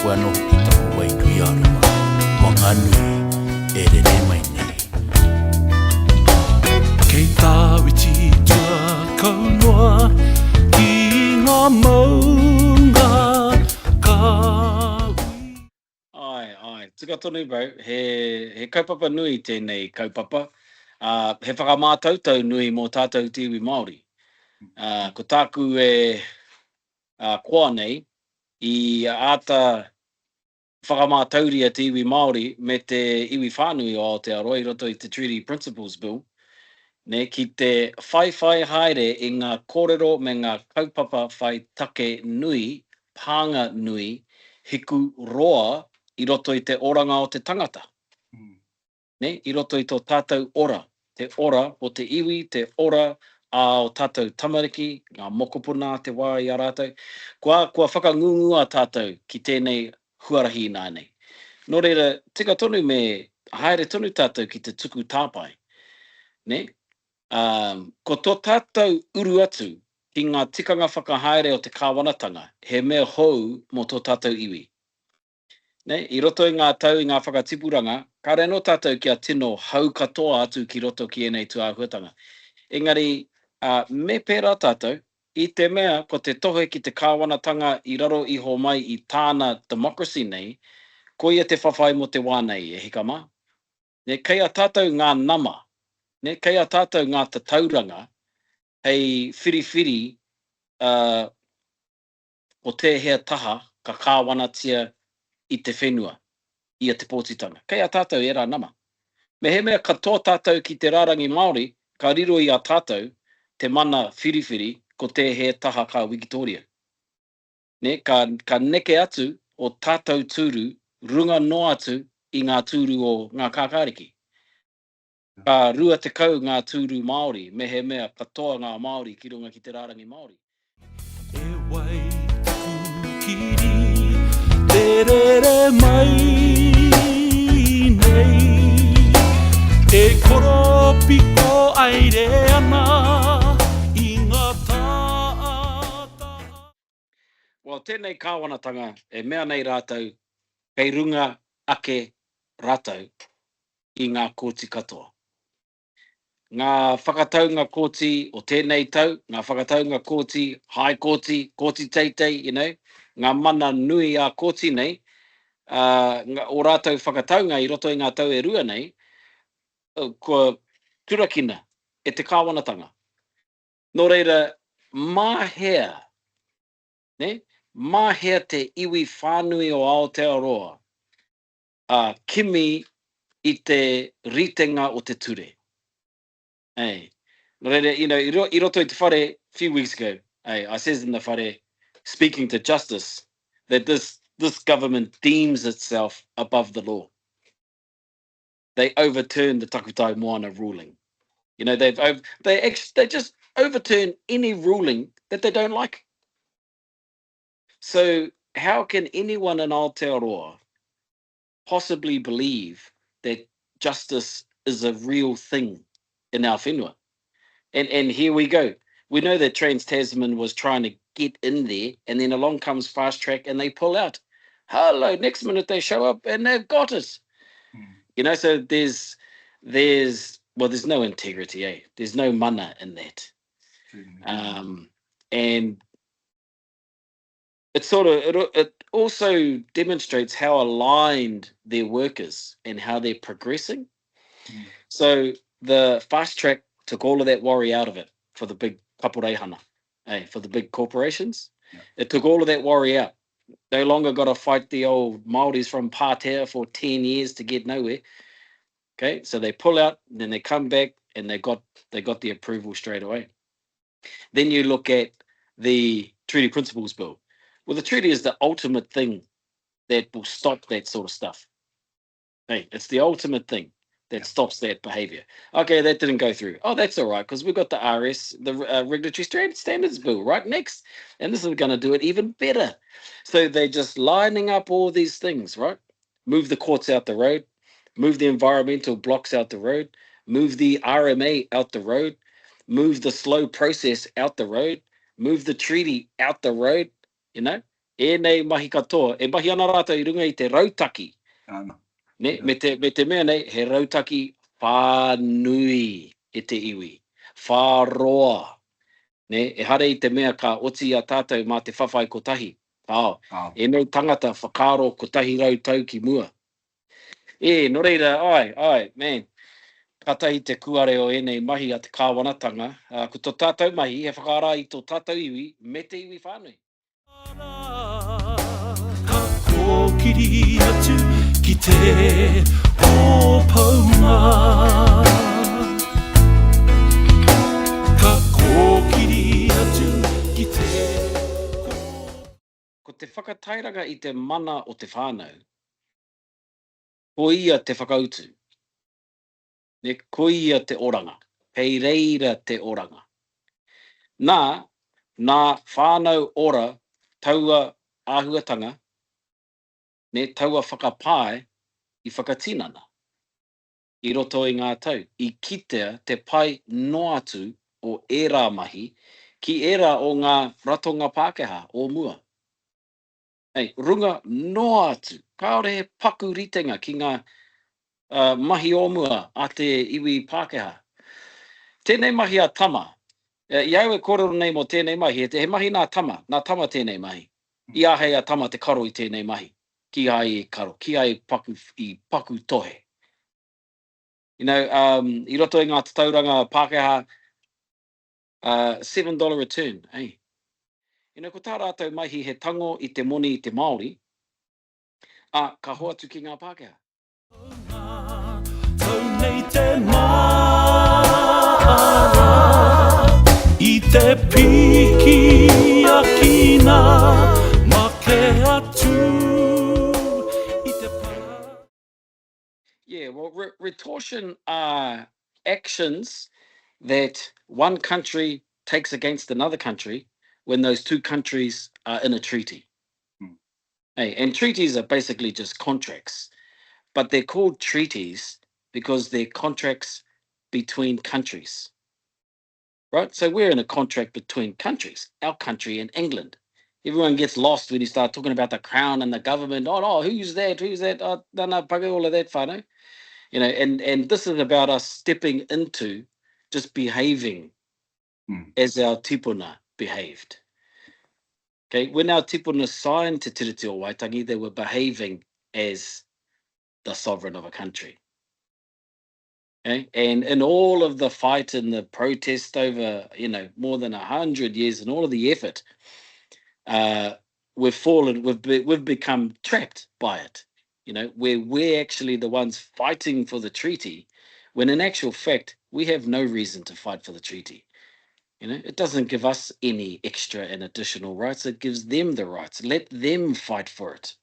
koe anō ki taku wai nui aroa, wanga nui e re re mai nei. Kei tāwiti tua kaunoa ki ngā maunga kaui. Ai, tika tonu bro, he kaupapa nui tēnei kaupapa. He whakamātautau nui mō tātou tiwi Māori. Ko tāku koa nei, I ata whakamātauria te iwi Māori me te iwi whānui o Aotearoa I roto I te Treaty Principles Bill, ne, ki te whai haere I ngā kōrero me ngā kaupapa whai take nui, pānga nui, hiku roa I roto I te oranga o te tangata. Ne, I roto I tō tātou ora, te ora o te iwi, te ora o tātou tamariki, ngā mokopuna te wā I a rātou. Kua whakangungua tātou ki tēnei huarahi nā nei. Nō reira, tika tonu me haere tonu tātou ki te tuku tāpai. Ne? Ko tō tātou uru atu ki ngā tikanga whakahaere o te kāwanatanga, he mea hou mō tō tātou iwi. Ne? I roto I ngā tau I ngā whakatipuranga, ka re no tātou kia tino hau katoa atu ki roto ki enei tuāhuatanga. Engari, me pērā tātou, I te mea ko te tohe ki te kāwanatanga I raro iho mai I tāna democracy nei, ko ia te whawhai mo te wānei e hika mā. Ne, kei a tātou ngā nama, ne, kei a tātou ngā tauranga, hei whiriwhiri o te hea taha ka kāwanatia I te whenua, I a te pōtitanga. Kei a tātou e rā nama. Me he mea katoa tātou ki te rārangi Māori, ka riro I a tātou te mana whiriwhiri ko te he taha ka Wikitoria. Ne, ka neke atu o tātou tūru, runga no atu I ngā tūru o ngā kākāriki. Ka rua te kau ngā tūru Māori, me he mea katoa ngā Māori ki runga ki te rārangi Māori. E wai kukiri, te rere mai nei, e koropiko aire ana, I ngā tāta. Well, tēnei kāwanatanga e mea nei rātou, kei runga ake rātou I ngā kōti katoa. Ngā whakataunga kōti o tēnei tau, ngā whakataunga kōti, hai kōti, kōti teitei, you know, ngā mana nui a kōti nei, o rātou whakataunga I roto I ngā tau e rua nei, ko turakina e te kāwanatanga. Nō reira, māhea, ne? Māhea te iwi whānui o Aotearoa, kimi I te ritenga o te ture. Hey, no reira, you know, I roto I te whare a few weeks ago, hey, I says in the whare, speaking to justice, that this government deems itself above the law. They overturned the Tākuta Moana ruling. You know, they just overturn any ruling that they don't like. So how can anyone in Aotearoa possibly believe that justice is a real thing in our whenua? And here we go. We know that Trans-Tasman was trying to get in there, and then along comes Fast Track and they pull out. Hello, next minute they show up and they've got it. You know, so there's no integrity, eh? There's no mana in that. And it also demonstrates how aligned their work is and how they're progressing. So the Fast Track took all of that worry out of it for the big kapureihana, for the big corporations. Yeah. It took all of that worry out. No longer got to fight the old Māoris from Pātea for 10 years to get nowhere. Okay, so they pull out, then they come back, and they got the approval straight away. Then you look at the Treaty Principles Bill. Well, the treaty is the ultimate thing that will stop that sort of stuff. Hey, it's the ultimate thing that stops that behavior. Okay, that didn't go through. Oh, that's all right, because we've got the RS, the Regulatory Standards Bill, right next. And this is going to do it even better. So they're just lining up all these things, right? Move the courts out the road, move the environmental blocks out the road, move the RMA out the road, move the slow process out the road, move the treaty out the road, you know? nei mahi katoa, e mahi ana rātou I runga I te rautaki. Ne, me te mea nei, he rautaki whānui e te iwi. Whāroa. Ne, e hare I te mea ka oti a tātou mā te whawhai kotahi. E nei tangata whakaro kotahi rautau ki mua. No reira, man. Katahi te kuare o enei mahi a te kāwanatanga. Ko tō tātou mahi, he whakaara I tō tātou iwi, me te iwi whānui. Ka kōkiri atu ki te ōpaunga. Ka kōkiri atu ki te Ko te whakatairanga I te mana o te whānau, ko ia te whakautu. Ne, ko ia te oranga. Pei reira te oranga. Nā whānau ora taua āhuatanga, ne taua whakapai I whakatinana. I roto I ngā tau. I kitea te pai no atu o era mahi, ki era o ngā ratonga Pākehā o mua. Runga no atu. Kaore he paku ritenga ki ngā mahi o mua a te iwi Pākehā. Tēnei mahi a tama. Iau e kororo nei mo tēnei mahi, he mahi nā tama tēnei mahi. I ahei a tama te karo I tēnei mahi. Ki ai e karo, ki ai I paku tohe. I roto I ngā tauranga Pākehā, $7 return, ko tā rātou mahi he tango I te moni I te Māori, ka hoa atu ki ngā Pākehā. Tau nei te māra I te piki a kina make atu I te para. Yeah, well, retortion are actions that one country takes against another country when those two countries are in a treaty. And treaties are basically just contracts, but they're called treaties because they're contracts between countries. Right? So we're in a contract between countries, our country and England. Everyone gets lost when you start talking about the crown and the government. Oh, who's that? Oh, no, bugger all of that, whānau. And this is about us stepping into just behaving as our tipuna behaved. Okay, when our tipuna signed Te Tiriti o Waitangi, they were behaving as the sovereign of a country. Okay, and in all of the fight and the protest over, more than 100 years and all of the effort, we've become trapped by it. Where we're actually the ones fighting for the treaty, when in actual fact, we have no reason to fight for the treaty. It doesn't give us any extra and additional rights. It gives them the rights. Let them fight for it.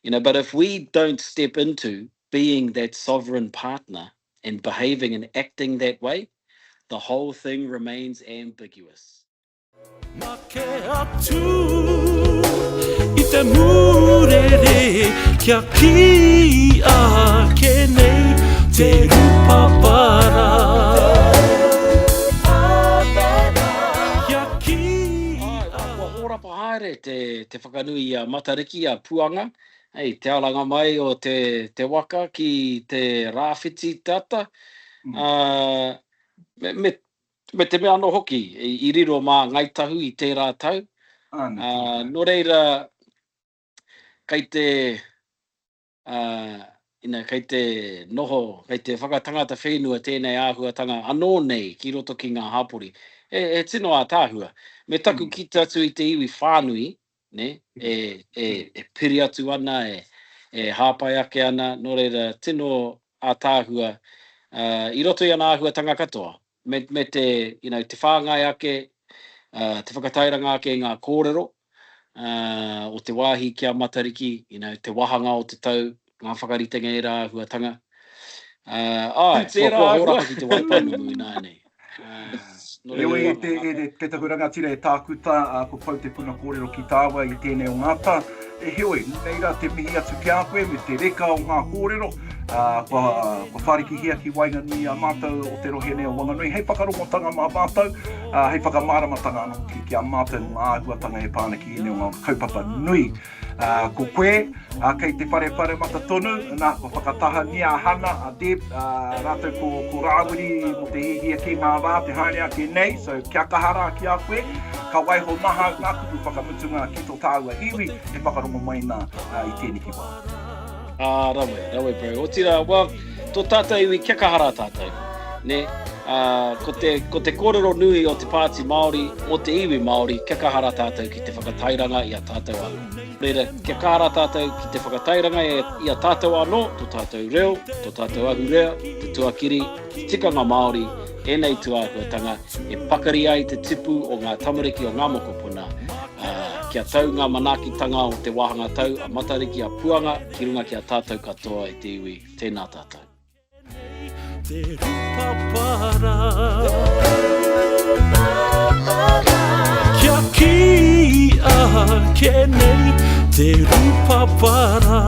But if we don't step into being that sovereign partner and behaving and acting that way, the whole thing remains ambiguous. Make atu I te murere kia ki a ke nei te rupapara kia ki Ora haere te whakanui a matariki a puanga. Te alanga mai o te waka ki te rāwhiti tata. Me te mea no hoki, I riro mā ngaitahu I tērā tau. No reira, kei te noho, kei te whakatangata whenua tēnei āhuatanga anō nei ki roto ki ngā hapori. E tino a tāhua. Me taku ki tatu I te iwi whānui, ne? E piri atu ana, e hāpai ake ana, no reira tino a tāhua. I roto I ana āhuatanga katoa. Me te, te whāngai ake, te whakatairanga ake ngā kōrero, o te wāhi kia matariki, te wahanga o te tau, ngā whakaritenga e rā huatanga. Tērā āhua ki te waipana mui nā nei. Ewe te tahuranga tira e tākuta, ko pau te puna kōrero ki tāua I tēnei o ngāta. Heoi, neira te mihi atu ki a koe me te reka o ngā kōrero. Kua whariki hia ki Wainganui a mātou o te rohene o Wanganui. Hei whakarongatanga mā mātou, hei whakamāramatanga anō ki a mātou ngā āhuatanga e pāna ki ene o ngā kaupapa nui. Ko koe, kei te whare mata tonu, nā ko whakataha nia hana a Deb, rātou ko rāwiri mo te hihia ki ngā rā, te haere ake nei, so kia kahara ki a koe, ka waiho maha ngā kupu whakamutunga ki tō tāua iwi, e whakarongo mai nā I tēnei ki wā. Rawe bro. O tira, tō tātou iwi kia kahara tātou. Ne, ko te kōrero nui o te pāti Māori, o te iwi Māori, kia kahara tātou ki te whakatairanga I a tātou anō. Reira, kia kahara tātou ki te whakatairanga I a tātou anō, tō tātou reo, tō tātou ahu rea, te tuakiri, te tikanga Māori, enei tuāhuatanga, e pakari ai te tipu o ngā tamariki o ngā mokopuna, kia tau ngā manakitanga o te wahanga tau, a matariki a puanga, ki runga ki a tātou katoa I te iwi, tēnā tātou. Te rupapara Kia ki a ke nei Te rupapara